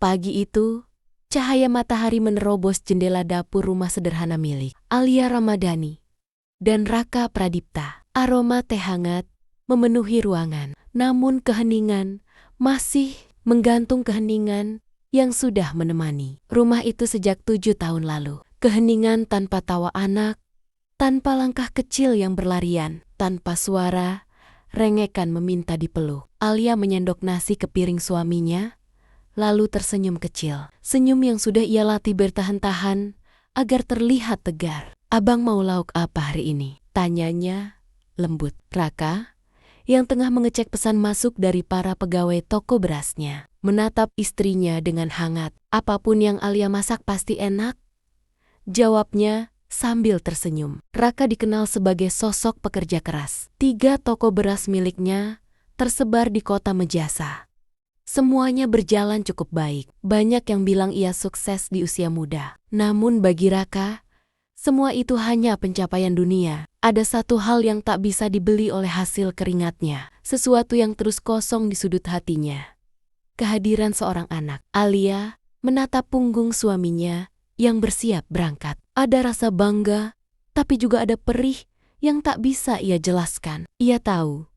Pagi itu, cahaya matahari menerobos jendela dapur rumah sederhana milik Alia Ramadhani dan Raka Pradipta. Aroma teh hangat memenuhi ruangan, namun keheningan masih menggantung, keheningan yang sudah menemani rumah itu sejak 7 tahun lalu. Keheningan tanpa tawa anak, tanpa langkah kecil yang berlarian, tanpa suara rengekan meminta dipeluk. Alia menyendok nasi ke piring suaminya, lalu tersenyum kecil. Senyum yang sudah ia latih bertahan-tahan agar terlihat tegar. "Abang mau lauk apa hari ini?" tanyanya lembut. Raka, yang tengah mengecek pesan masuk dari para pegawai toko berasnya, menatap istrinya dengan hangat. "Apapun yang Alia masak pasti enak," jawabnya sambil tersenyum. Raka dikenal sebagai sosok pekerja keras. 3 toko beras miliknya tersebar di kota Mejasa. Semuanya berjalan cukup baik. Banyak yang bilang ia sukses di usia muda. Namun bagi Raka, semua itu hanya pencapaian dunia. Ada satu hal yang tak bisa dibeli oleh hasil keringatnya. Sesuatu yang terus kosong di sudut hatinya. Kehadiran seorang anak. Alia menatap punggung suaminya yang bersiap berangkat. Ada rasa bangga, tapi juga ada perih yang tak bisa ia jelaskan. Ia tahu,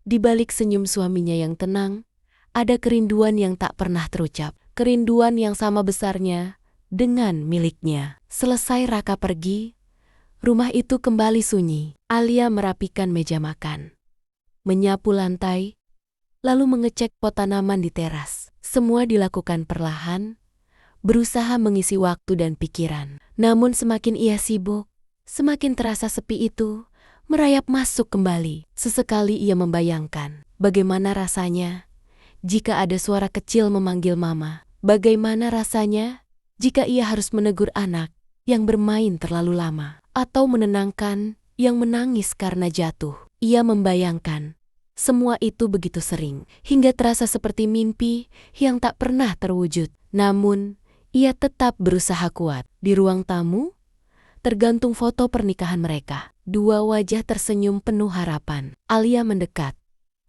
di balik senyum suaminya yang tenang, ada kerinduan yang tak pernah terucap. Kerinduan yang sama besarnya dengan miliknya. Selesai Raka pergi, rumah itu kembali sunyi. Alia merapikan meja makan, menyapu lantai, lalu mengecek pot tanaman di teras. Semua dilakukan perlahan, berusaha mengisi waktu dan pikiran. Namun semakin ia sibuk, semakin terasa sepi itu merayap masuk kembali. Sesekali ia membayangkan bagaimana rasanya jika ada suara kecil memanggil mama. Bagaimana rasanya jika ia harus menegur anak yang bermain terlalu lama, atau menenangkan yang menangis karena jatuh. Ia membayangkan semua itu begitu sering, hingga terasa seperti mimpi yang tak pernah terwujud. Namun, ia tetap berusaha kuat. Di ruang tamu, tergantung foto pernikahan mereka. 2 wajah tersenyum penuh harapan. Alia mendekat,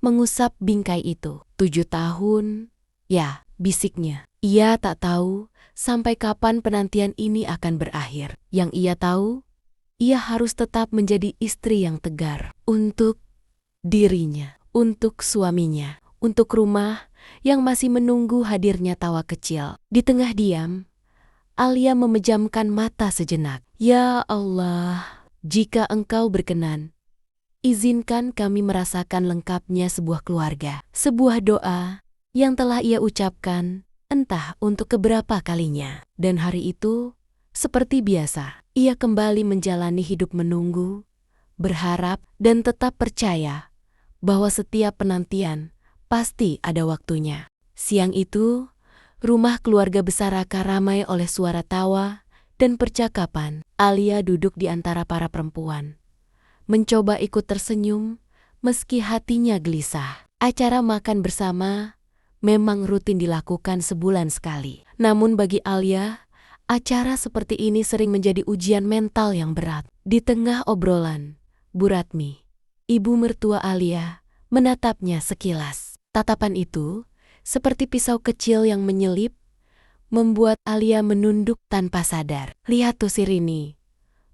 mengusap bingkai itu. 7 tahun, ya, bisiknya. Ia tak tahu sampai kapan penantian ini akan berakhir. Yang ia tahu, ia harus tetap menjadi istri yang tegar. Untuk dirinya, untuk suaminya, untuk rumah yang masih menunggu hadirnya tawa kecil. Di tengah diam, Alia memejamkan mata sejenak. "Ya Allah, jika Engkau berkenan, izinkan kami merasakan lengkapnya sebuah keluarga." Sebuah doa yang telah ia ucapkan entah untuk keberapa kalinya. Dan hari itu, seperti biasa, ia kembali menjalani hidup menunggu, berharap, dan tetap percaya bahwa setiap penantian pasti ada waktunya. Siang itu, rumah keluarga besar Raka ramai oleh suara tawa dan percakapan. Alia duduk di antara para perempuan, mencoba ikut tersenyum meski hatinya gelisah. Acara makan bersama memang rutin dilakukan sebulan sekali. Namun bagi Alia, acara seperti ini sering menjadi ujian mental yang berat. Di tengah obrolan, Bu Ratmi, ibu mertua Alia, menatapnya sekilas. Tatapan itu, seperti pisau kecil yang menyelip, membuat Alia menunduk tanpa sadar. "Lihat tuh si Rini,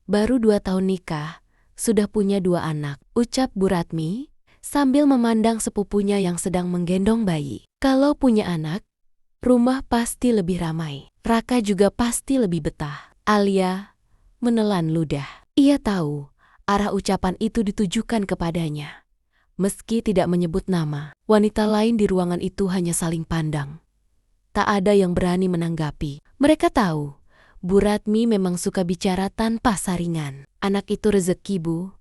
baru 2 tahun nikah, sudah punya 2 anak, ucap Bu Ratmi sambil memandang sepupunya yang sedang menggendong bayi. Kalau punya anak, rumah pasti lebih ramai. Raka juga pasti lebih betah. Alia menelan ludah. Ia tahu arah ucapan itu ditujukan kepadanya. Meski tidak menyebut nama, wanita lain di ruangan itu hanya saling pandang. Tak ada yang berani menanggapi. Mereka tahu, Bu Ratmi memang suka bicara tanpa saringan. "Anak itu rezeki, Bu,"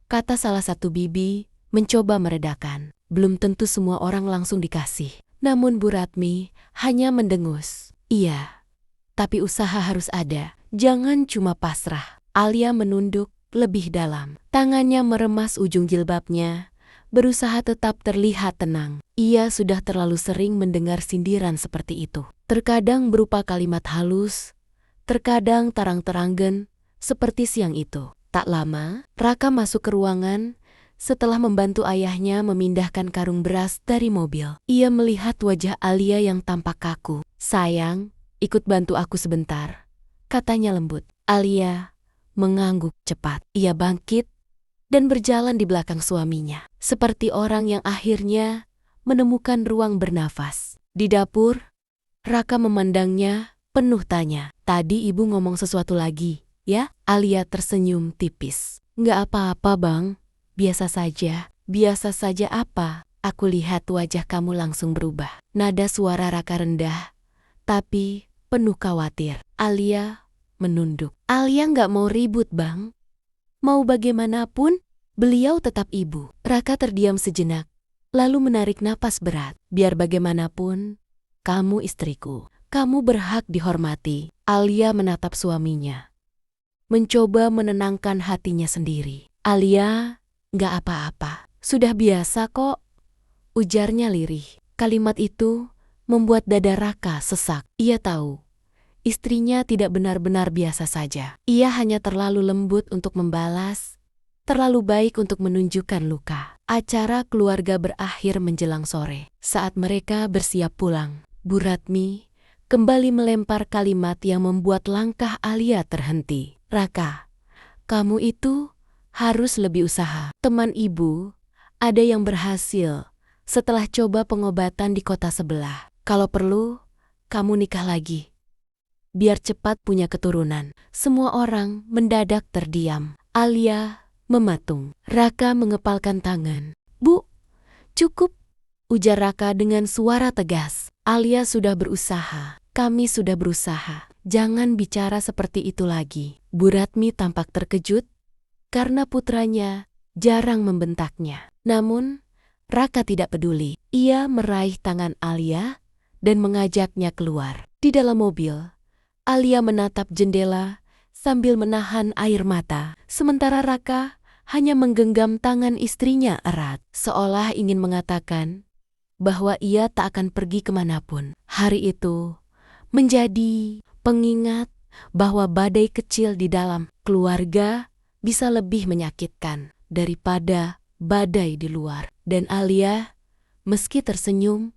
kata salah satu bibi, mencoba meredakan. Belum tentu semua orang langsung dikasih. Namun Bu Ratmi hanya mendengus. "Iya, tapi usaha harus ada. Jangan cuma pasrah." Alia menunduk lebih dalam. Tangannya meremas ujung jilbabnya, berusaha tetap terlihat tenang. Ia sudah terlalu sering mendengar sindiran seperti itu. Terkadang berupa kalimat halus, terkadang tarang-teranggen, seperti siang itu. Tak lama, Raka masuk ke ruangan setelah membantu ayahnya memindahkan karung beras dari mobil. Ia melihat wajah Alia yang tampak kaku. "Sayang, ikut bantu aku sebentar," katanya lembut. Alia mengangguk cepat. Ia bangkit dan berjalan di belakang suaminya, seperti orang yang akhirnya menemukan ruang bernafas. Di dapur, Raka memandangnya penuh tanya. "Tadi ibu ngomong sesuatu lagi, ya?" Alia tersenyum tipis. "Nggak apa-apa, Bang. Biasa saja." "Biasa saja apa?" "Aku lihat wajah kamu langsung berubah." Nada suara Raka rendah, tapi penuh khawatir. Alia menunduk. "Alia nggak mau ribut, Bang. Mau bagaimanapun, beliau tetap ibu." Raka terdiam sejenak, lalu menarik napas berat. "Biar bagaimanapun, kamu istriku. Kamu berhak dihormati." Alia menatap suaminya, mencoba menenangkan hatinya sendiri. "Alia, nggak apa-apa. Sudah biasa kok," ujarnya lirih. Kalimat itu membuat dada Raka sesak. Ia tahu istrinya tidak benar-benar biasa saja. Ia hanya terlalu lembut untuk membalas, terlalu baik untuk menunjukkan luka. Acara keluarga berakhir menjelang sore. Saat mereka bersiap pulang, Bu Ratmi kembali melempar kalimat yang membuat langkah Alia terhenti. "Raka, kamu itu harus lebih usaha. Teman ibu ada yang berhasil setelah coba pengobatan di kota sebelah. Kalau perlu, kamu nikah lagi, biar cepat punya keturunan." Semua orang mendadak terdiam. Alia mematung. Raka mengepalkan tangan. "Bu, cukup," ujar Raka dengan suara tegas. "Alia sudah berusaha. Kami sudah berusaha. Jangan bicara seperti itu lagi." Bu Ratmi tampak terkejut karena putranya jarang membentaknya. Namun, Raka tidak peduli. Ia meraih tangan Alia dan mengajaknya keluar. Di dalam mobil, Alia menatap jendela sambil menahan air mata. Sementara Raka hanya menggenggam tangan istrinya erat, seolah ingin mengatakan bahwa ia tak akan pergi kemanapun. Hari itu menjadi pengingat bahwa badai kecil di dalam keluarga bisa lebih menyakitkan daripada badai di luar. Dan Alia, meski tersenyum,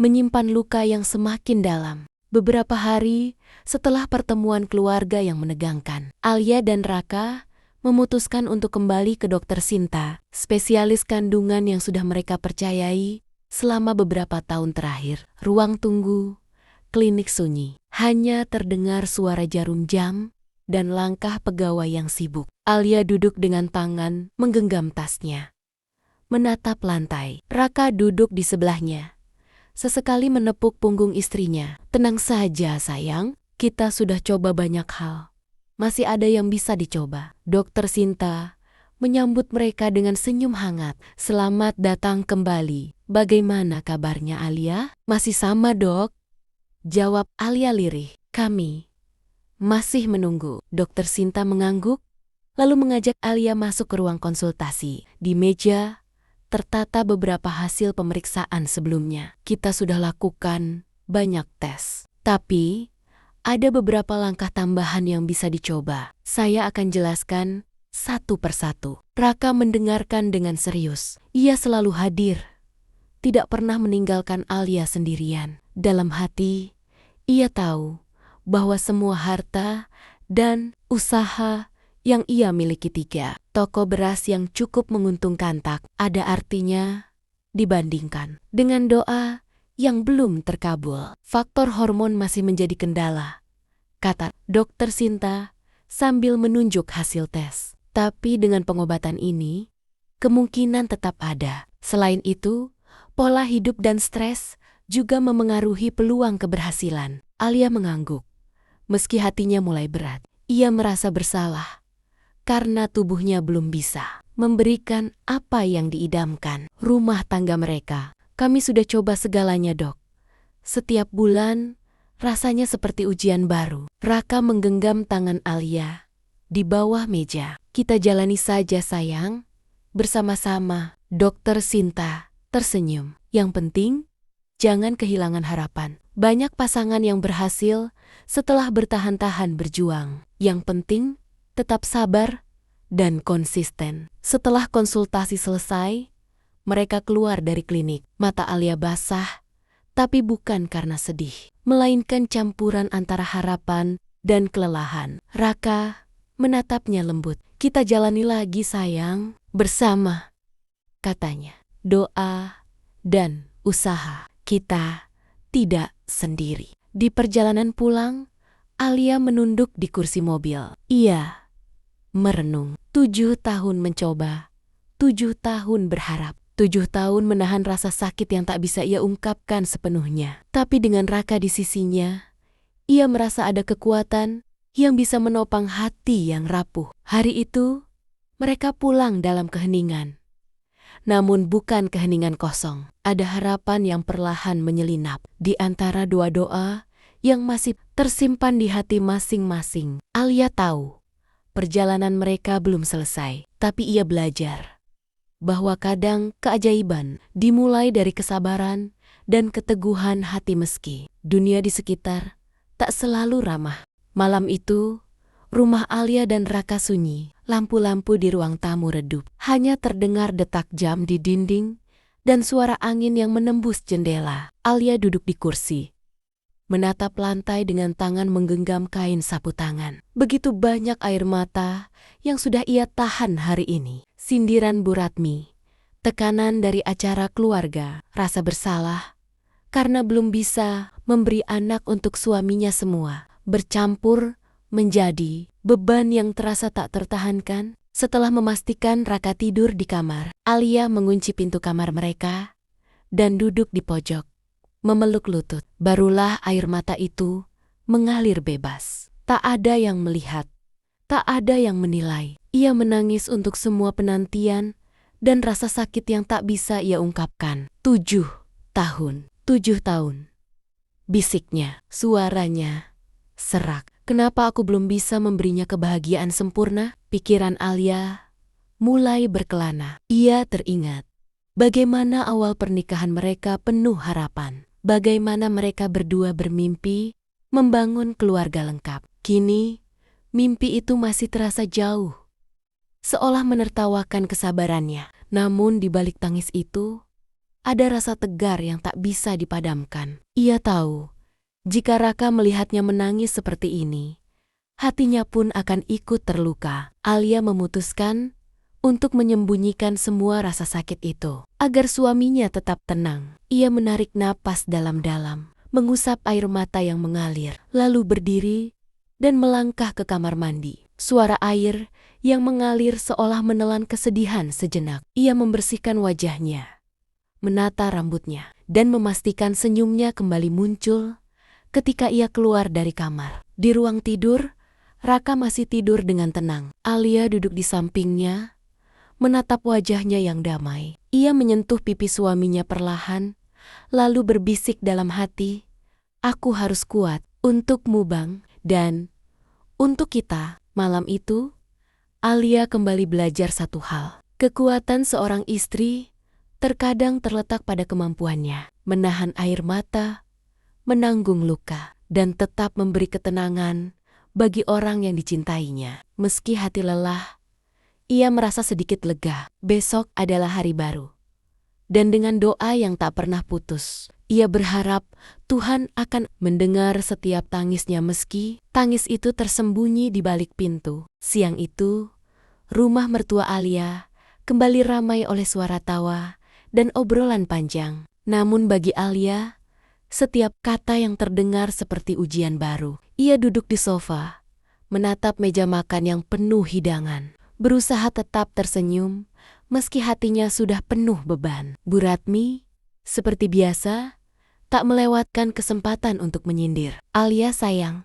menyimpan luka yang semakin dalam. Beberapa hari setelah pertemuan keluarga yang menegangkan, Alia dan Raka memutuskan untuk kembali ke Dokter Sinta, spesialis kandungan yang sudah mereka percayai selama beberapa tahun terakhir. Ruang tunggu, klinik sunyi. Hanya terdengar suara jarum jam dan langkah pegawai yang sibuk. Alia duduk dengan tangan menggenggam tasnya, menatap lantai. Raka duduk di sebelahnya, sesekali menepuk punggung istrinya. "Tenang saja sayang, kita sudah coba banyak hal. Masih ada yang bisa dicoba." Dokter Sinta menyambut mereka dengan senyum hangat. "Selamat datang kembali. Bagaimana kabarnya Alia?" "Masih sama, Dok," jawab Alia lirih. "Kami masih menunggu." Dokter Sinta mengangguk, lalu mengajak Alia masuk ke ruang konsultasi. Di meja tertata beberapa hasil pemeriksaan sebelumnya. "Kita sudah lakukan banyak tes, tapi ada beberapa langkah tambahan yang bisa dicoba. Saya akan jelaskan satu persatu." Raka mendengarkan dengan serius. Ia selalu hadir, tidak pernah meninggalkan Alia sendirian. Dalam hati, ia tahu bahwa semua harta dan usaha yang ia miliki, 3 toko beras yang cukup menguntungkan, tak ada artinya dibandingkan dengan doa yang belum terkabul. "Faktor hormon masih menjadi kendala," kata Dokter Sinta sambil menunjuk hasil tes. "Tapi dengan pengobatan ini, kemungkinan tetap ada. Selain itu, pola hidup dan stres juga memengaruhi peluang keberhasilan." Alia mengangguk. Meski hatinya mulai berat, ia merasa bersalah karena tubuhnya belum bisa memberikan apa yang diidamkan. Rumah tangga mereka, "Kami sudah coba segalanya, Dok. Setiap bulan rasanya seperti ujian baru." Raka menggenggam tangan Alia di bawah meja. "Kita jalani saja sayang, bersama-sama." Dokter Sinta tersenyum. "Yang penting, jangan kehilangan harapan. Banyak pasangan yang berhasil setelah bertahan-tahan berjuang. Yang penting, tetap sabar dan konsisten. Setelah konsultasi selesai, mereka keluar dari klinik. Mata Alia basah, tapi bukan karena sedih, melainkan campuran antara harapan dan kelelahan. Raka menatapnya lembut. "Kita jalani lagi sayang, bersama," katanya. "Doa dan usaha. Kita tidak sendiri." Di perjalanan pulang, Alia menunduk di kursi mobil. Ia merenung. 7 tahun mencoba, 7 tahun berharap, 7 tahun menahan rasa sakit yang tak bisa ia ungkapkan sepenuhnya. Tapi dengan Raka di sisinya, ia merasa ada kekuatan yang bisa menopang hati yang rapuh. Hari itu, mereka pulang dalam keheningan. Namun bukan keheningan kosong. Ada harapan yang perlahan menyelinap di antara doa-doa yang masih tersimpan di hati masing-masing. Alia tahu perjalanan mereka belum selesai, tapi ia belajar bahwa kadang keajaiban dimulai dari kesabaran dan keteguhan hati meski dunia di sekitar tak selalu ramah. Malam itu, rumah Alia dan Raka sunyi. Lampu-lampu di ruang tamu redup. Hanya terdengar detak jam di dinding dan suara angin yang menembus jendela. Alia duduk di kursi, menatap lantai dengan tangan menggenggam kain sapu tangan. Begitu banyak air mata yang sudah ia tahan hari ini. Sindiran Bu Ratmi, tekanan dari acara keluarga, rasa bersalah karena belum bisa memberi anak untuk suaminya semua, bercampur menjadi beban yang terasa tak tertahankan. Setelah memastikan Raka tidur di kamar, Alia mengunci pintu kamar mereka dan duduk di pojok, memeluk lutut. Barulah air mata itu mengalir bebas. Tak ada yang melihat, tak ada yang menilai. Ia menangis untuk semua penantian dan rasa sakit yang tak bisa ia ungkapkan. 7 tahun, 7 tahun. Bisiknya, suaranya serak. "Kenapa aku belum bisa memberinya kebahagiaan sempurna?" Pikiran Alia mulai berkelana. Ia teringat bagaimana awal pernikahan mereka penuh harapan. Bagaimana mereka berdua bermimpi membangun keluarga lengkap. Kini, mimpi itu masih terasa jauh, seolah menertawakan kesabarannya. Namun di balik tangis itu, ada rasa tegar yang tak bisa dipadamkan. Ia tahu, jika Raka melihatnya menangis seperti ini, hatinya pun akan ikut terluka. Alia memutuskan untuk menyembunyikan semua rasa sakit itu, agar suaminya tetap tenang. Ia menarik napas dalam-dalam, mengusap air mata yang mengalir, lalu berdiri dan melangkah ke kamar mandi. Suara air yang mengalir seolah menelan kesedihan sejenak. Ia membersihkan wajahnya, menata rambutnya, dan memastikan senyumnya kembali muncul ketika ia keluar dari kamar. Di ruang tidur, Raka masih tidur dengan tenang. Alia duduk di sampingnya, menatap wajahnya yang damai. Ia menyentuh pipi suaminya perlahan, lalu berbisik dalam hati, "Aku harus kuat untukmu Bang, dan untuk kita." Malam itu, Alia kembali belajar satu hal. Kekuatan seorang istri terkadang terletak pada kemampuannya menahan air mata, menanggung luka, dan tetap memberi ketenangan bagi orang yang dicintainya. Meski hati lelah, ia merasa sedikit lega. Besok adalah hari baru. Dan dengan doa yang tak pernah putus, ia berharap Tuhan akan mendengar setiap tangisnya meski tangis itu tersembunyi di balik pintu. Siang itu, rumah mertua Alia kembali ramai oleh suara tawa dan obrolan panjang. Namun bagi Alia, setiap kata yang terdengar seperti ujian baru. Ia duduk di sofa, menatap meja makan yang penuh hidangan, berusaha tetap tersenyum meski hatinya sudah penuh beban. Bu Ratmi, seperti biasa, tak melewatkan kesempatan untuk menyindir. "Alia sayang,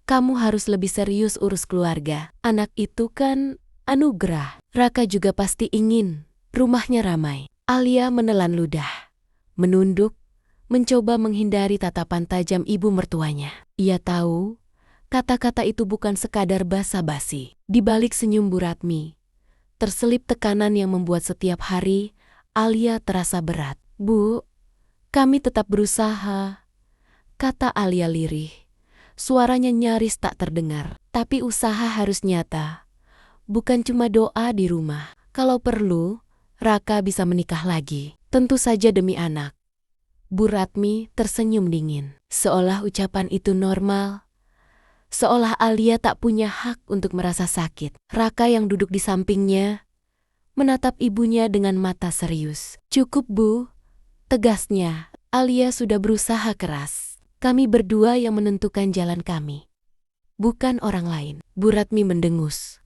kamu harus lebih serius urus keluarga. Anak itu kan anugerah." Raka juga pasti ingin rumahnya ramai. Alia menelan ludah, menunduk, mencoba menghindari tatapan tajam ibu mertuanya. Ia tahu, kata-kata itu bukan sekadar basa-basi. Di balik senyum Bu Ratmi, terselip tekanan yang membuat setiap hari Alia terasa berat. "Bu, kami tetap berusaha," kata Alia lirih. Suaranya nyaris tak terdengar. "Tapi usaha harus nyata, bukan cuma doa di rumah. Kalau perlu, Raka bisa menikah lagi. Tentu saja demi anak. Bu Ratmi tersenyum dingin. Seolah ucapan itu normal. Seolah Alia tak punya hak untuk merasa sakit. Raka yang duduk di sampingnya menatap ibunya dengan mata serius. Cukup, Bu. Tegasnya, Alia sudah berusaha keras. Kami berdua yang menentukan jalan kami, bukan orang lain. Bu Ratmi mendengus.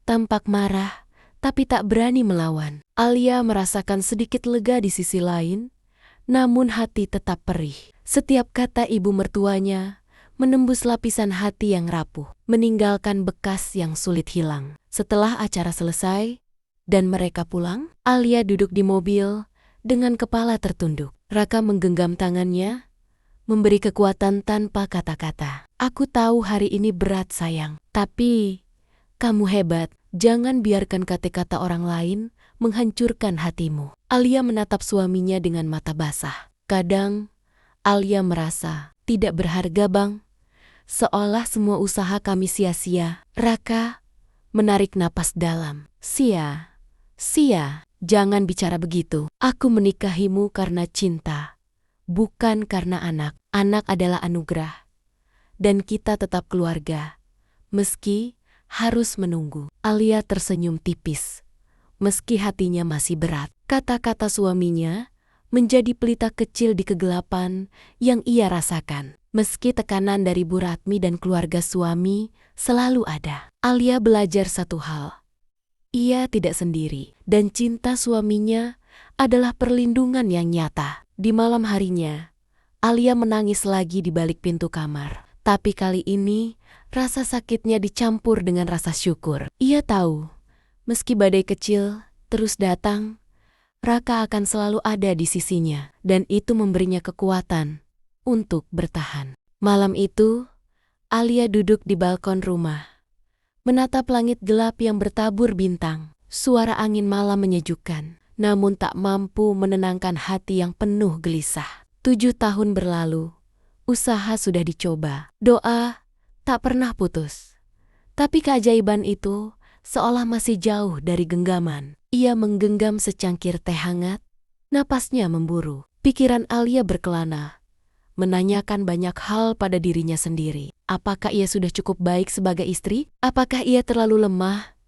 Tampak marah, tapi tak berani melawan. Alia merasakan sedikit lega di sisi lain, namun hati tetap perih. Setiap kata ibu mertuanya menembus lapisan hati yang rapuh, meninggalkan bekas yang sulit hilang. Setelah acara selesai dan mereka pulang, Alia duduk di mobil dengan kepala tertunduk. Raka menggenggam tangannya, memberi kekuatan tanpa kata-kata. Aku tahu hari ini berat sayang, tapi kamu hebat. Jangan biarkan kata-kata orang lain menghancurkan hatimu. Alia menatap suaminya dengan mata basah. Kadang Alia merasa tidak berharga, Bang. Seolah semua usaha kami sia-sia. Raka menarik napas dalam. Sia, jangan bicara begitu. Aku menikahimu karena cinta, bukan karena anak. Anak adalah anugerah, dan kita tetap keluarga, meski harus menunggu. Alia tersenyum tipis, meski hatinya masih berat. Kata-kata suaminya menjadi pelita kecil di kegelapan yang ia rasakan. Meski tekanan dari Bu Ratmi dan keluarga suami selalu ada, Alia belajar satu hal. Ia tidak sendiri, dan cinta suaminya adalah perlindungan yang nyata. Di malam harinya, Alia menangis lagi di balik pintu kamar. Tapi kali ini, rasa sakitnya dicampur dengan rasa syukur. Ia tahu, meski badai kecil terus datang, Raka akan selalu ada di sisinya, dan itu memberinya kekuatan untuk bertahan. Malam itu, Alia duduk di balkon rumah, menatap langit gelap yang bertabur bintang. Suara angin malam menyejukkan, namun tak mampu menenangkan hati yang penuh gelisah. 7 tahun berlalu, usaha sudah dicoba, doa tak pernah putus. Tapi keajaiban itu seolah masih jauh dari genggaman. Ia menggenggam secangkir teh hangat, napasnya memburu. Pikiran Alia berkelana, menanyakan banyak hal pada dirinya sendiri. Apakah ia sudah cukup baik sebagai istri? Apakah ia terlalu lemah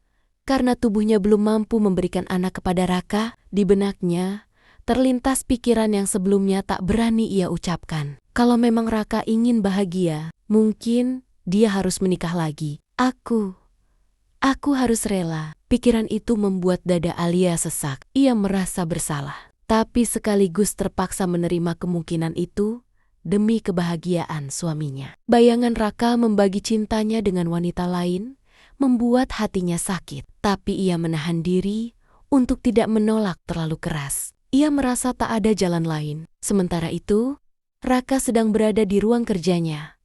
karena tubuhnya belum mampu memberikan anak kepada Raka? Di benaknya terlintas pikiran yang sebelumnya tak berani ia ucapkan. Kalau memang Raka ingin bahagia, mungkin dia harus menikah lagi. Aku harus rela. Pikiran itu membuat dada Alia sesak. Ia merasa bersalah, tapi sekaligus terpaksa menerima kemungkinan itu demi kebahagiaan suaminya. Bayangan Raka membagi cintanya dengan wanita lain membuat hatinya sakit, tapi ia menahan diri untuk tidak menolak terlalu keras. Ia merasa tak ada jalan lain. Sementara itu, Raka sedang berada di ruang kerjanya,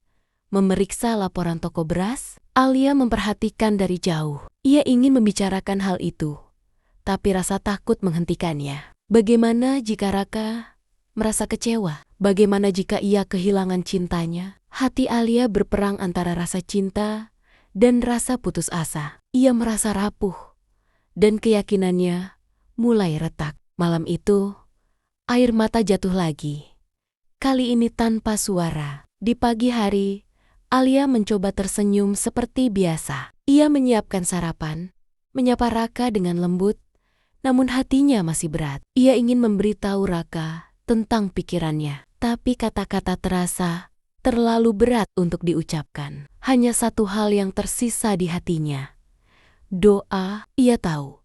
memeriksa laporan toko beras. Alia memperhatikan dari jauh. Ia ingin membicarakan hal itu, tapi rasa takut menghentikannya. Bagaimana jika Raka merasa kecewa? Bagaimana jika ia kehilangan cintanya? Hati Alia berperang antara rasa cinta dan rasa putus asa. Ia merasa rapuh, dan keyakinannya mulai retak. Malam itu, air mata jatuh lagi. Kali ini tanpa suara. Di pagi hari, Alia mencoba tersenyum seperti biasa. Ia menyiapkan sarapan, menyapa Raka dengan lembut, namun hatinya masih berat. Ia ingin memberitahu Raka tentang pikirannya, tapi kata-kata terasa terlalu berat untuk diucapkan. Hanya satu hal yang tersisa di hatinya. Doa. Ia tahu,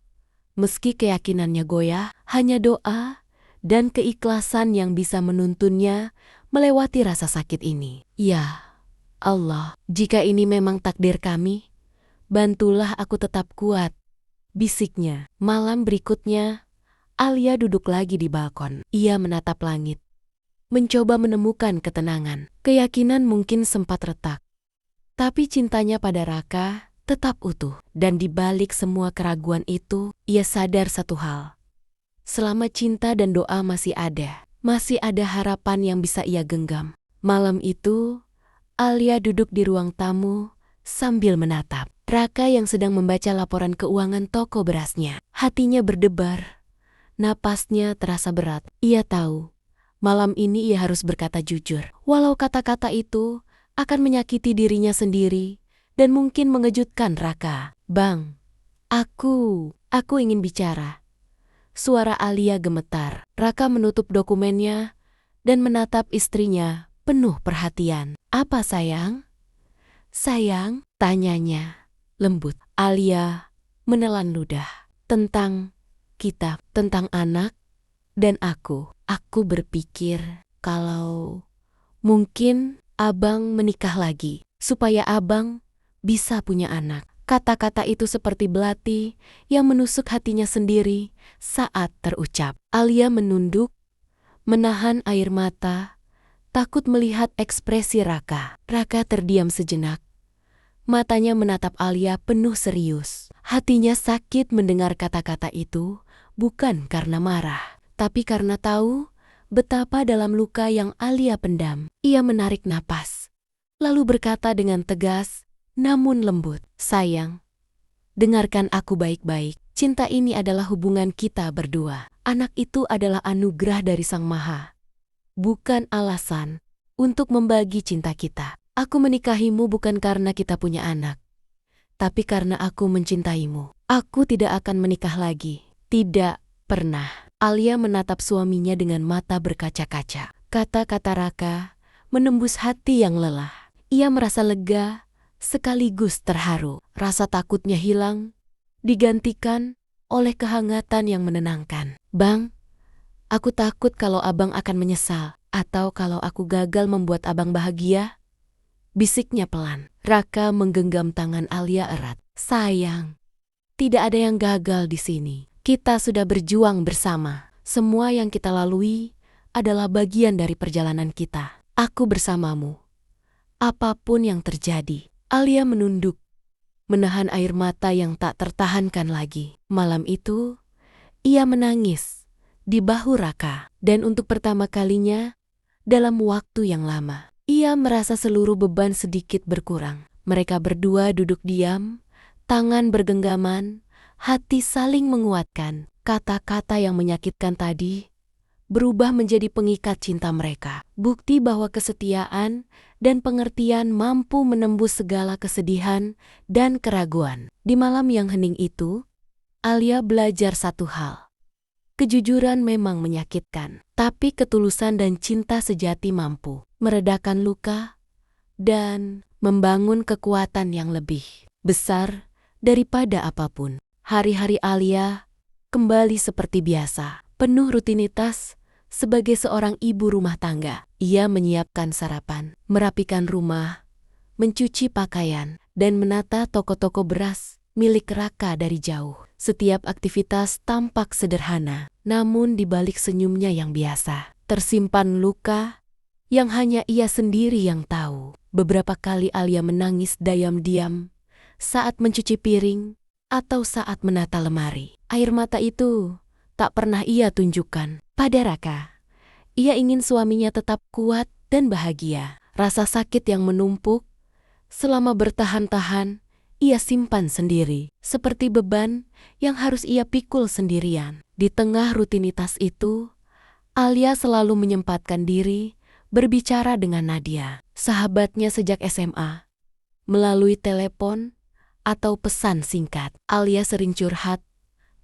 meski keyakinannya goyah, hanya doa dan keikhlasan yang bisa menuntunnya melewati rasa sakit ini. Ya Allah, jika ini memang takdir kami, bantulah aku tetap kuat, bisiknya. Malam berikutnya, Alia duduk lagi di balkon. Ia menatap langit, mencoba menemukan ketenangan. Keyakinan mungkin sempat retak, tapi cintanya pada Raka tetap utuh. Dan di balik semua keraguan itu, ia sadar satu hal. Selama cinta dan doa masih ada harapan yang bisa ia genggam. Malam itu, Alia duduk di ruang tamu sambil menatap Raka yang sedang membaca laporan keuangan toko berasnya. Hatinya berdebar, napasnya terasa berat. Ia tahu, malam ini ia harus berkata jujur. Walau kata-kata itu akan menyakiti dirinya sendiri dan mungkin mengejutkan Raka. "Bang, aku ingin bicara." Suara Alia gemetar. Raka menutup dokumennya dan menatap istrinya penuh perhatian. "Apa sayang?" "Sayang?" tanyanya lembut. Alia menelan ludah. "Tentang kita, tentang anak dan aku. Aku berpikir kalau mungkin abang menikah lagi, supaya abang bisa punya anak." Kata-kata itu seperti belati yang menusuk hatinya sendiri saat terucap. Alia menunduk, menahan air mata, takut melihat ekspresi Raka. Raka terdiam sejenak. Matanya menatap Alia penuh serius. Hatinya sakit mendengar kata-kata itu, bukan karena marah, tapi karena tahu betapa dalam luka yang Alia pendam. Ia menarik napas, lalu berkata dengan tegas namun lembut, "Sayang, dengarkan aku baik-baik. Cinta ini adalah hubungan kita berdua. Anak itu adalah anugerah dari Sang Maha, bukan alasan untuk membagi cinta kita. Aku menikahimu bukan karena kita punya anak, tapi karena aku mencintaimu. Aku tidak akan menikah lagi. Tidak pernah." Alia menatap suaminya dengan mata berkaca-kaca. Kata-kata Raka menembus hati yang lelah. Ia merasa lega sekaligus terharu. Rasa takutnya hilang, digantikan oleh kehangatan yang menenangkan. "Bang, aku takut kalau abang akan menyesal, atau kalau aku gagal membuat abang bahagia," bisiknya pelan. Raka menggenggam tangan Alia erat. "Sayang, tidak ada yang gagal di sini. Kita sudah berjuang bersama. Semua yang kita lalui adalah bagian dari perjalanan kita. Aku bersamamu, apapun yang terjadi." Alia menunduk, menahan air mata yang tak tertahankan lagi. Malam itu, ia menangis di bahu Raka. Dan untuk pertama kalinya dalam waktu yang lama, ia merasa seluruh beban sedikit berkurang. Mereka berdua duduk diam, tangan bergenggaman, hati saling menguatkan. Kata-kata yang menyakitkan tadi berubah menjadi pengikat cinta mereka. Bukti bahwa kesetiaan dan pengertian mampu menembus segala kesedihan dan keraguan. Di malam yang hening itu, Alia belajar satu hal. Kejujuran memang menyakitkan, tapi ketulusan dan cinta sejati mampu meredakan luka dan membangun kekuatan yang lebih besar daripada apapun. Hari-hari Alia kembali seperti biasa, penuh rutinitas sebagai seorang ibu rumah tangga. Ia menyiapkan sarapan, merapikan rumah, mencuci pakaian, dan menata toko-toko beras milik Raka dari jauh. Setiap aktivitas tampak sederhana, namun di balik senyumnya yang biasa, tersimpan luka yang hanya ia sendiri yang tahu. Beberapa kali Alia menangis diam-diam saat mencuci piring atau saat menata lemari. Air mata itu tak pernah ia tunjukkan pada Raka. Ia ingin suaminya tetap kuat dan bahagia. Rasa sakit yang menumpuk selama bertahan-tahan ia simpan sendiri, seperti beban yang harus ia pikul sendirian. Di tengah rutinitas itu, Alia selalu menyempatkan diri berbicara dengan Nadia, sahabatnya sejak SMA. Melalui telepon atau pesan singkat, Alia sering curhat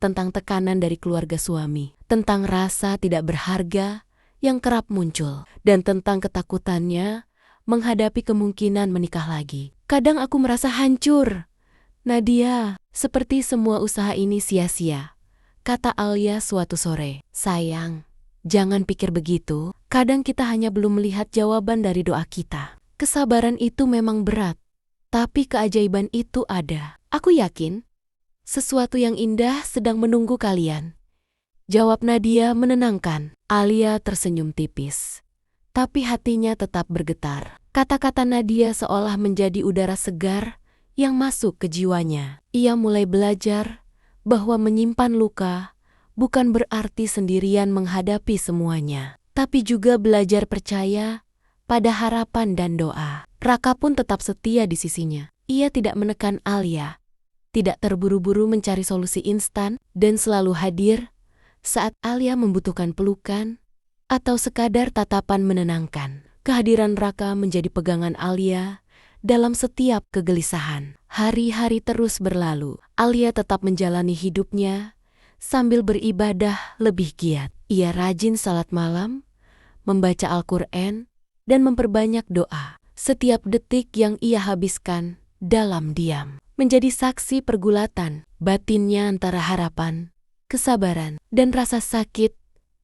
tentang tekanan dari keluarga suami, tentang rasa tidak berharga yang kerap muncul, dan tentang ketakutannya menghadapi kemungkinan menikah lagi. "Kadang aku merasa hancur, Nadia, seperti semua usaha ini sia-sia," kata Alia suatu sore. "Sayang, jangan pikir begitu. Kadang kita hanya belum melihat jawaban dari doa kita. Kesabaran itu memang berat, tapi keajaiban itu ada. Aku yakin sesuatu yang indah sedang menunggu kalian," jawab Nadia menenangkan. Alia tersenyum tipis, tapi hatinya tetap bergetar. Kata-kata Nadia seolah menjadi udara segar yang masuk ke jiwanya. Ia mulai belajar bahwa menyimpan luka bukan berarti sendirian menghadapi semuanya, tapi juga belajar percaya pada harapan dan doa. Raka pun tetap setia di sisinya. Ia tidak menekan Alia, tidak terburu-buru mencari solusi instan, dan selalu hadir saat Alia membutuhkan pelukan atau sekadar tatapan menenangkan. Kehadiran Raka menjadi pegangan Alia dalam setiap kegelisahan. Hari-hari terus berlalu. Alia tetap menjalani hidupnya sambil beribadah lebih giat. Ia rajin salat malam, membaca Al-Quran, dan memperbanyak doa. Setiap detik yang ia habiskan dalam diam menjadi saksi pergulatan batinnya antara harapan, kesabaran, dan rasa sakit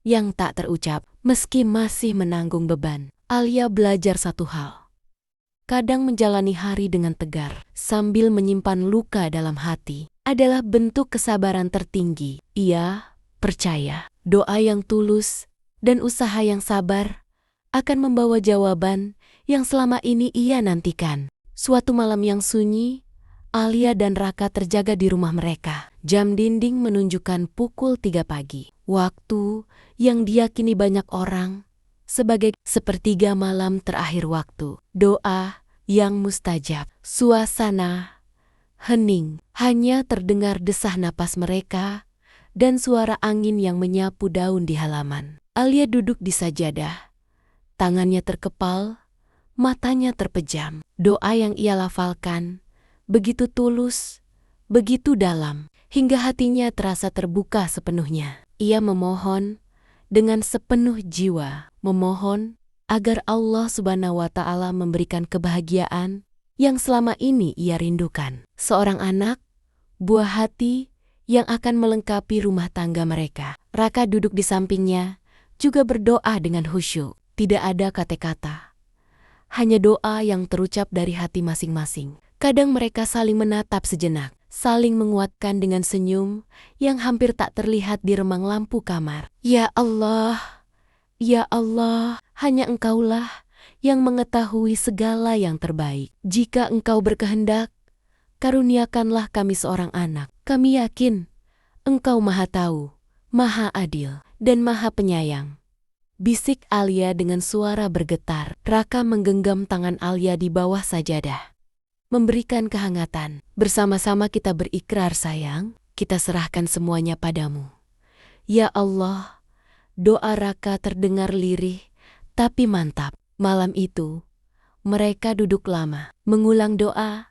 yang tak terucap. Meski masih menanggung beban, Alia belajar satu hal. Kadang menjalani hari dengan tegar sambil menyimpan luka dalam hati adalah bentuk kesabaran tertinggi. Ia percaya doa yang tulus dan usaha yang sabar akan membawa jawaban yang selama ini ia nantikan. Suatu malam yang sunyi, Alia dan Raka terjaga di rumah mereka. Jam dinding menunjukkan pukul 3 pagi. Waktu yang diyakini banyak orang sebagai sepertiga malam terakhir waktu. Doa yang mustajab. Suasana hening. Hanya terdengar desah napas mereka dan suara angin yang menyapu daun di halaman. Alia duduk di sajadah. Tangannya terkepal, matanya terpejam. Doa yang ia lafalkan begitu tulus, begitu dalam, hingga hatinya terasa terbuka sepenuhnya. Ia memohon dengan sepenuh jiwa, memohon agar Allah Subhanahu wa Ta'ala memberikan kebahagiaan yang selama ini ia rindukan. Seorang anak, buah hati yang akan melengkapi rumah tangga mereka. Raka duduk di sampingnya, juga berdoa dengan khusyuk. Tidak ada kata-kata, hanya doa yang terucap dari hati masing-masing. Kadang mereka saling menatap sejenak, saling menguatkan dengan senyum yang hampir tak terlihat di remang lampu kamar. Ya Allah, hanya Engkaulah yang mengetahui segala yang terbaik. Jika Engkau berkehendak, karuniakanlah kami seorang anak. Kami yakin Engkau Maha Tahu, Maha Adil, dan Maha Penyayang. Bisik Alia dengan suara bergetar. Raka menggenggam tangan Alia di bawah sajadah, memberikan kehangatan. Bersama-sama kita berikrar sayang, kita serahkan semuanya padamu. Ya Allah, doa Raka terdengar lirih, tapi mantap. Malam itu, mereka duduk lama, mengulang doa,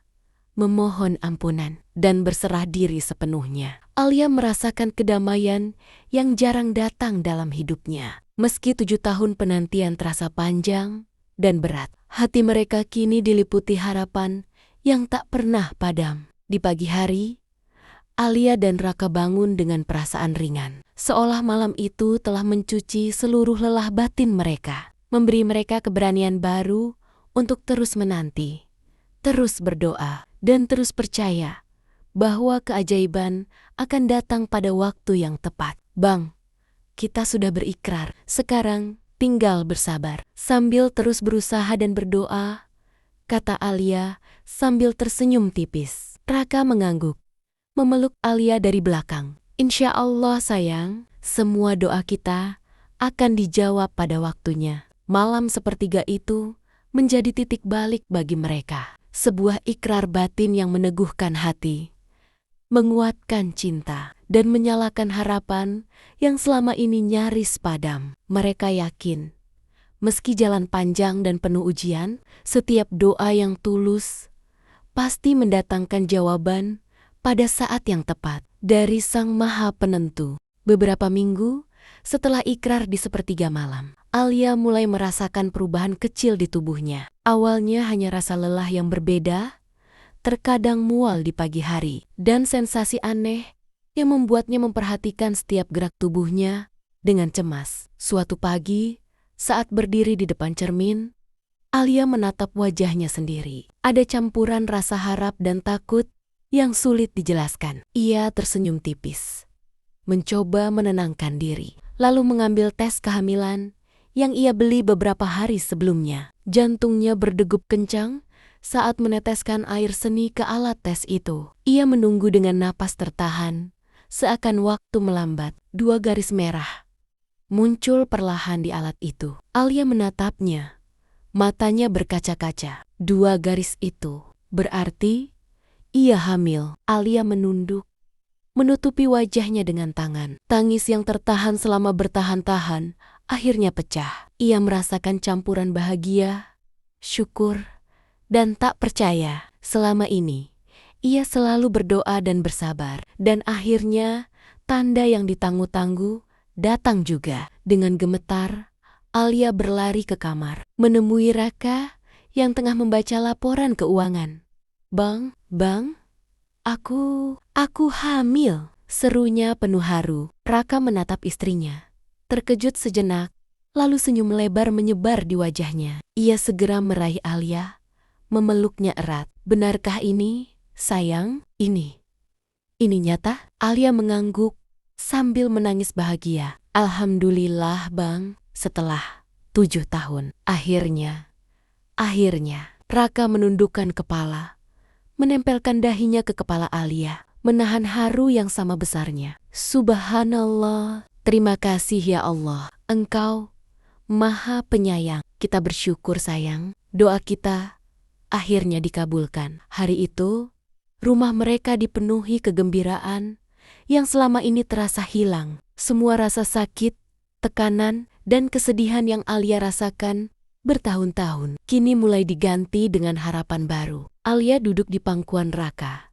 memohon ampunan, dan berserah diri sepenuhnya. Alia merasakan kedamaian yang jarang datang dalam hidupnya. Meski 7 tahun penantian terasa panjang dan berat, hati mereka kini diliputi harapan yang tak pernah padam. Di pagi hari, Alia dan Raka bangun dengan perasaan ringan, seolah malam itu telah mencuci seluruh lelah batin mereka, memberi mereka keberanian baru untuk terus menanti, terus berdoa, dan terus percaya bahwa keajaiban akan datang pada waktu yang tepat. Bang, kita sudah berikrar, sekarang tinggal bersabar. Sambil terus berusaha dan berdoa, kata Alia sambil tersenyum tipis. Raka mengangguk, memeluk Alia dari belakang. Insya Allah sayang, semua doa kita akan dijawab pada waktunya. Malam sepertiga itu menjadi titik balik bagi mereka. Sebuah ikrar batin yang meneguhkan hati, menguatkan cinta, dan menyalakan harapan yang selama ini nyaris padam. Mereka yakin, meski jalan panjang dan penuh ujian, setiap doa yang tulus pasti mendatangkan jawaban pada saat yang tepat dari Sang Maha Penentu. Beberapa minggu setelah ikrar di sepertiga malam, Alia mulai merasakan perubahan kecil di tubuhnya. Awalnya hanya rasa lelah yang berbeda, terkadang mual di pagi hari, dan sensasi aneh yang membuatnya memperhatikan setiap gerak tubuhnya dengan cemas. Suatu pagi, saat berdiri di depan cermin, Alia menatap wajahnya sendiri. Ada campuran rasa harap dan takut yang sulit dijelaskan. Ia tersenyum tipis, mencoba menenangkan diri, lalu mengambil tes kehamilan yang ia beli beberapa hari sebelumnya. Jantungnya berdegup kencang saat meneteskan air seni ke alat tes itu. Ia menunggu dengan napas tertahan, seakan waktu melambat. 2 garis merah muncul perlahan di alat itu. Alia menatapnya, matanya berkaca-kaca. 2 garis itu Berarti ia hamil. Alia menunduk, menutupi wajahnya dengan tangan. Tangis yang tertahan selama bertahan-tahan akhirnya pecah. Ia merasakan campuran bahagia, syukur, dan tak percaya. Selama ini, ia selalu berdoa dan bersabar. Dan akhirnya, tanda yang ditanggu-tanggu datang juga. Dengan gemetar, Alia berlari ke kamar, menemui Raka yang tengah membaca laporan keuangan. Bang, aku hamil, serunya penuh haru. Raka menatap istrinya, terkejut sejenak, lalu senyum lebar menyebar di wajahnya. Ia segera meraih Alia, memeluknya erat. Benarkah ini, sayang? Ini nyata? Alia mengangguk sambil menangis bahagia. Alhamdulillah bang, setelah 7 tahun. Akhirnya. Raka menundukkan kepala, menempelkan dahinya ke kepala Alia, menahan haru yang sama besarnya. Subhanallah, terima kasih ya Allah, Engkau Maha Penyayang. Kita bersyukur sayang, doa kita akhirnya dikabulkan. Hari itu, rumah mereka dipenuhi kegembiraan yang selama ini terasa hilang. Semua rasa sakit, tekanan, dan kesedihan yang Alia rasakan bertahun-tahun kini mulai diganti dengan harapan baru. Alia duduk di pangkuan Raka.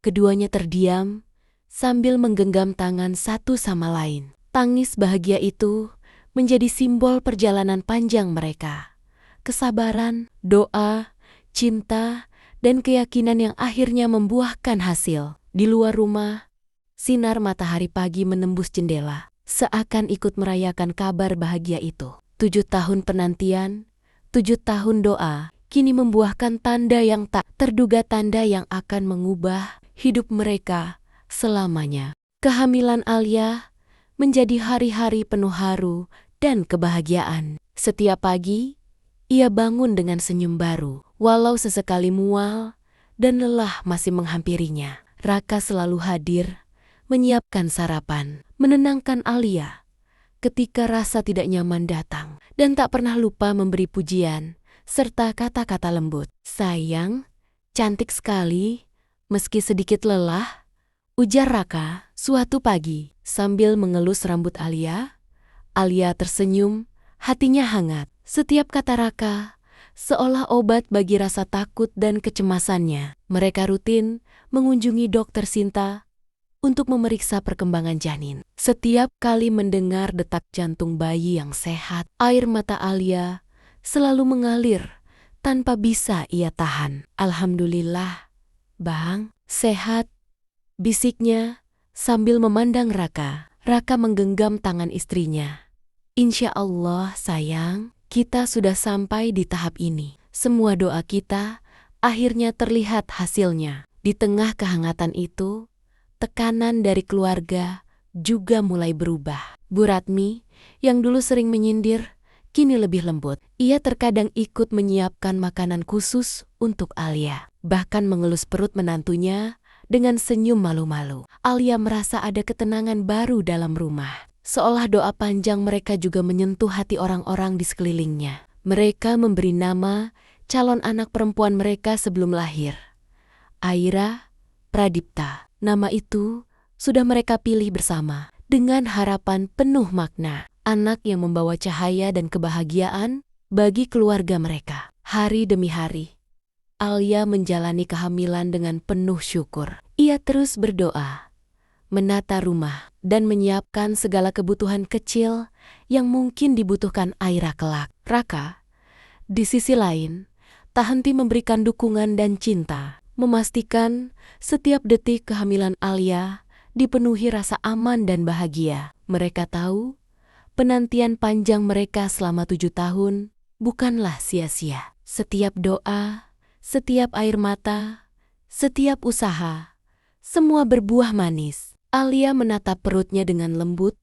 Keduanya terdiam sambil menggenggam tangan satu sama lain. Tangis bahagia itu menjadi simbol perjalanan panjang mereka. Kesabaran, doa, cinta, dan keyakinan yang akhirnya membuahkan hasil. Di luar rumah, sinar matahari pagi menembus jendela, seakan ikut merayakan kabar bahagia itu. 7 tahun penantian, 7 tahun doa, kini membuahkan tanda yang tak terduga, tanda yang akan mengubah hidup mereka selamanya. Kehamilan Alia menjadi hari-hari penuh haru dan kebahagiaan. Setiap pagi, ia bangun dengan senyum baru. Walau sesekali mual dan lelah masih menghampirinya, Raka selalu hadir, menyiapkan sarapan, menenangkan Alia ketika rasa tidak nyaman datang, dan tak pernah lupa memberi pujian serta kata-kata lembut. Sayang, cantik sekali, meski sedikit lelah, ujar Raka suatu pagi sambil mengelus rambut Alia. Alia tersenyum, hatinya hangat. Setiap kata Raka seolah obat bagi rasa takut dan kecemasannya. Mereka rutin mengunjungi dokter Sinta untuk memeriksa perkembangan janin. Setiap kali mendengar detak jantung bayi yang sehat, air mata Alia selalu mengalir tanpa bisa ia tahan. Alhamdulillah, Bang, sehat, bisiknya sambil memandang Raka. Raka menggenggam tangan istrinya. Insya Allah sayang, kita sudah sampai di tahap ini. Semua doa kita akhirnya terlihat hasilnya. Di tengah kehangatan itu, tekanan dari keluarga juga mulai berubah. Bu Ratmi, yang dulu sering menyindir, kini lebih lembut. Ia terkadang ikut menyiapkan makanan khusus untuk Alia, bahkan mengelus perut menantunya dengan senyum malu-malu. Alia merasa ada ketenangan baru dalam rumah, seolah doa panjang mereka juga menyentuh hati orang-orang di sekelilingnya. Mereka memberi nama calon anak perempuan mereka sebelum lahir, Aira Pradipta. Nama itu sudah mereka pilih bersama, dengan harapan penuh makna. Anak yang membawa cahaya dan kebahagiaan bagi keluarga mereka. Hari demi hari, Alia menjalani kehamilan dengan penuh syukur. Ia terus berdoa, menata rumah, dan menyiapkan segala kebutuhan kecil yang mungkin dibutuhkan Aira kelak. Raka, di sisi lain, tak henti memberikan dukungan dan cinta, memastikan setiap detik kehamilan Alia dipenuhi rasa aman dan bahagia. Mereka tahu, penantian panjang mereka selama 7 tahun bukanlah sia-sia. Setiap doa, setiap air mata, setiap usaha, semua berbuah manis. Alia menatap perutnya dengan lembut,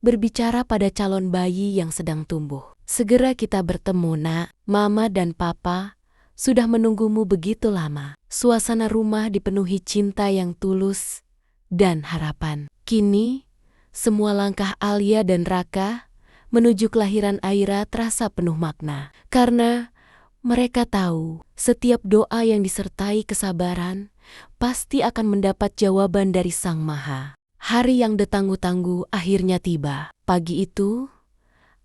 berbicara pada calon bayi yang sedang tumbuh. Segera kita bertemu nak, Mama dan Papa sudah menunggumu begitu lama. Suasana rumah dipenuhi cinta yang tulus dan harapan. Kini, semua langkah Alia dan Raka menuju kelahiran Aira terasa penuh makna. Karena Mereka tahu setiap doa yang disertai kesabaran pasti akan mendapat jawaban dari Sang Maha. Hari yang ditanggu-tanggu akhirnya tiba. Pagi itu,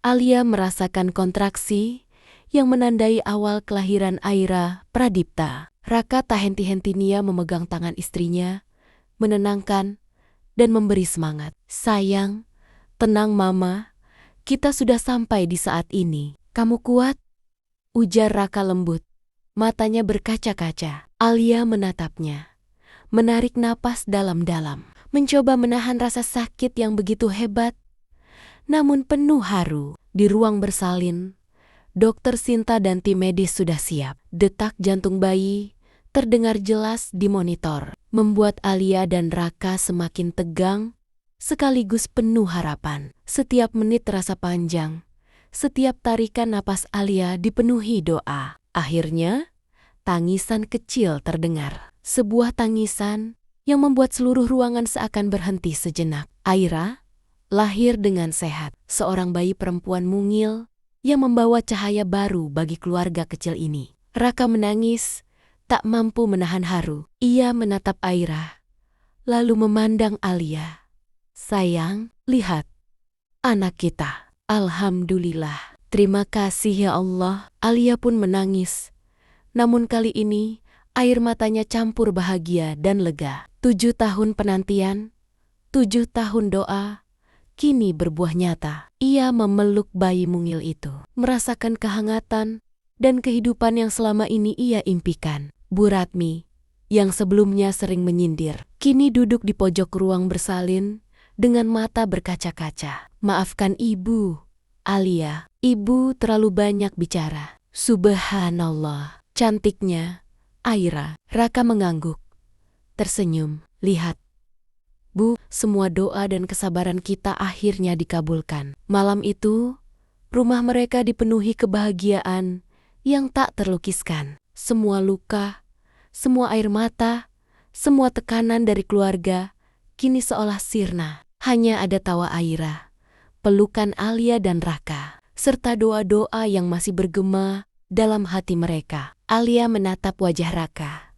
Alia merasakan kontraksi yang menandai awal kelahiran Aira Pradipta. Raka tak henti-henti Nia memegang tangan istrinya, menenangkan dan memberi semangat. Sayang, tenang Mama, kita sudah sampai di saat ini. Kamu kuat? Ujar Raka lembut, matanya berkaca-kaca. Alia menatapnya, menarik napas dalam-dalam, mencoba menahan rasa sakit yang begitu hebat, namun penuh haru. Di ruang bersalin, Dokter Sinta dan tim medis sudah siap. Detak jantung bayi terdengar jelas di monitor, membuat Alia dan Raka semakin tegang sekaligus penuh harapan. Setiap menit terasa panjang, setiap tarikan napas Alia dipenuhi doa. Akhirnya, tangisan kecil terdengar. Sebuah tangisan yang membuat seluruh ruangan seakan berhenti sejenak. Aira lahir dengan sehat, seorang bayi perempuan mungil yang membawa cahaya baru bagi keluarga kecil ini. Raka menangis, tak mampu menahan haru. Ia menatap Aira, lalu memandang Alia. Sayang, lihat, anak kita. Alhamdulillah, terima kasih ya Allah. Alia pun menangis. Namun kali ini, air matanya campur bahagia dan lega. 7 tahun penantian, 7 tahun doa, kini berbuah nyata. Ia memeluk bayi mungil itu, merasakan kehangatan dan kehidupan yang selama ini ia impikan. Bu Ratmi, yang sebelumnya sering menyindir, kini duduk di pojok ruang bersalin dengan mata berkaca-kaca. Maafkan Ibu, Alia. Ibu terlalu banyak bicara. Subhanallah, cantiknya Aira. Raka mengangguk, tersenyum. Lihat, Bu, semua doa dan kesabaran kita akhirnya dikabulkan. Malam itu, rumah mereka dipenuhi kebahagiaan yang tak terlukiskan. Semua luka, semua air mata, semua tekanan dari keluarga kini seolah sirna. Hanya ada tawa Aira, pelukan Alia dan Raka, serta doa-doa yang masih bergema dalam hati mereka. Alia menatap wajah Raka,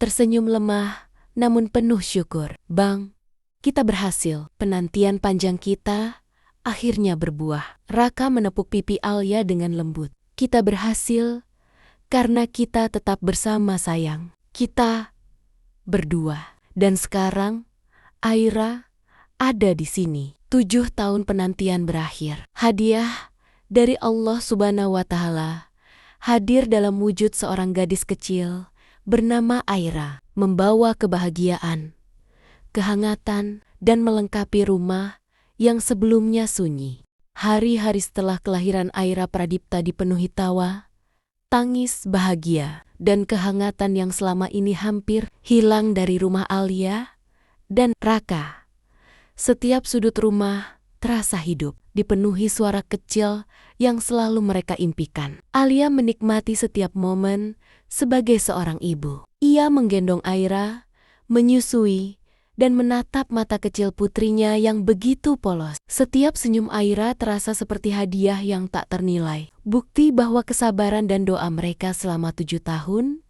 tersenyum lemah namun penuh syukur. Bang, kita berhasil. Penantian panjang kita akhirnya berbuah. Raka menepuk pipi Alia dengan lembut. Kita berhasil karena kita tetap bersama sayang. Kita berdua. Dan sekarang Aira ada di sini. 7 tahun penantian berakhir. Hadiah dari Allah Subhanahu wa Ta'ala hadir dalam wujud seorang gadis kecil bernama Aira, membawa kebahagiaan, kehangatan, dan melengkapi rumah yang sebelumnya sunyi. Hari-hari setelah kelahiran Aira Pradipta dipenuhi tawa, tangis bahagia, dan kehangatan yang selama ini hampir hilang dari rumah Alia dan Raka. Setiap sudut rumah terasa hidup, dipenuhi suara kecil yang selalu mereka impikan. Alia menikmati setiap momen sebagai seorang ibu. Ia menggendong Aira, menyusui, dan menatap mata kecil putrinya yang begitu polos. Setiap senyum Aira terasa seperti hadiah yang tak ternilai. Bukti bahwa kesabaran dan doa mereka selama 7 tahun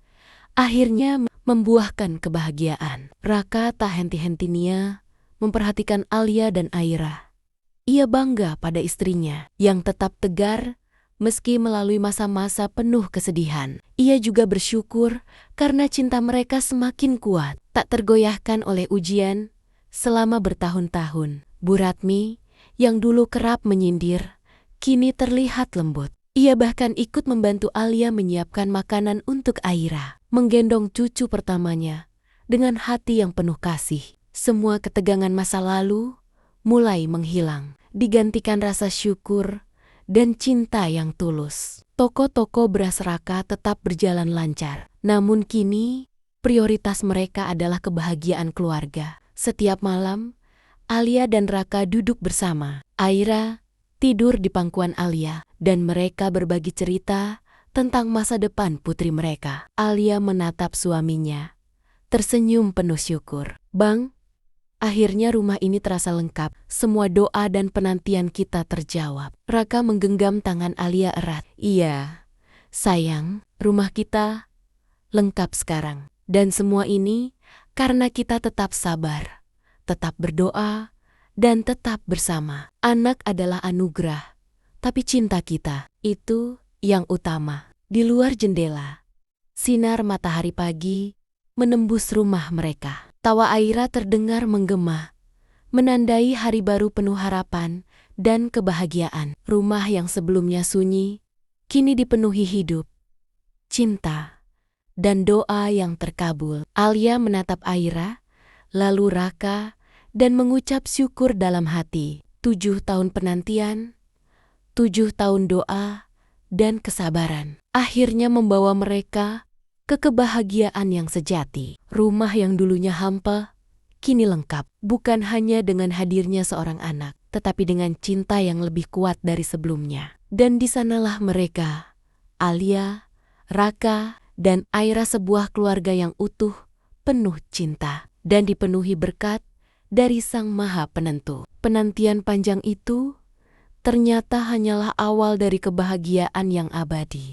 akhirnya membuahkan kebahagiaan. Raka tak henti-henti Nia memperhatikan Alia dan Aira. Ia bangga pada istrinya yang tetap tegar meski melalui masa-masa penuh kesedihan. Ia juga bersyukur karena cinta mereka semakin kuat, tak tergoyahkan oleh ujian selama bertahun-tahun. Bu Ratmi, yang dulu kerap menyindir, kini terlihat lembut. Ia bahkan ikut membantu Alia menyiapkan makanan untuk Aira, menggendong cucu pertamanya dengan hati yang penuh kasih. Semua ketegangan masa lalu mulai menghilang, digantikan rasa syukur dan cinta yang tulus. Toko-toko beras Raka tetap berjalan lancar, namun kini prioritas mereka adalah kebahagiaan keluarga. Setiap malam, Alia dan Raka duduk bersama. Aira tidur di pangkuan Alia, dan mereka berbagi cerita tentang masa depan putri mereka. Alia menatap suaminya, tersenyum penuh syukur. Bang, akhirnya rumah ini terasa lengkap. Semua doa dan penantian kita terjawab. Raka menggenggam tangan Alia erat. Iya, Sayang, rumah kita lengkap sekarang. Dan semua ini karena kita tetap sabar, tetap berdoa, dan tetap bersama. Anak adalah anugerah, tapi cinta kita itu yang utama. Di luar jendela, sinar matahari pagi menembus rumah mereka. Tawa Aira terdengar menggema, menandai hari baru penuh harapan dan kebahagiaan. Rumah yang sebelumnya sunyi, kini dipenuhi hidup, cinta, dan doa yang terkabul. Alia menatap Aira, lalu Raka, dan mengucap syukur dalam hati. 7 tahun penantian, 7 tahun doa, dan kesabaran akhirnya membawa mereka ke kebahagiaan yang sejati. Rumah yang dulunya hampa, kini lengkap. Bukan hanya dengan hadirnya seorang anak, tetapi dengan cinta yang lebih kuat dari sebelumnya. Dan di sanalah mereka, Alia, Raka, dan Aira, sebuah keluarga yang utuh, penuh cinta, dan dipenuhi berkat dari Sang Maha Penentu. Penantian panjang itu ternyata hanyalah awal dari kebahagiaan yang abadi.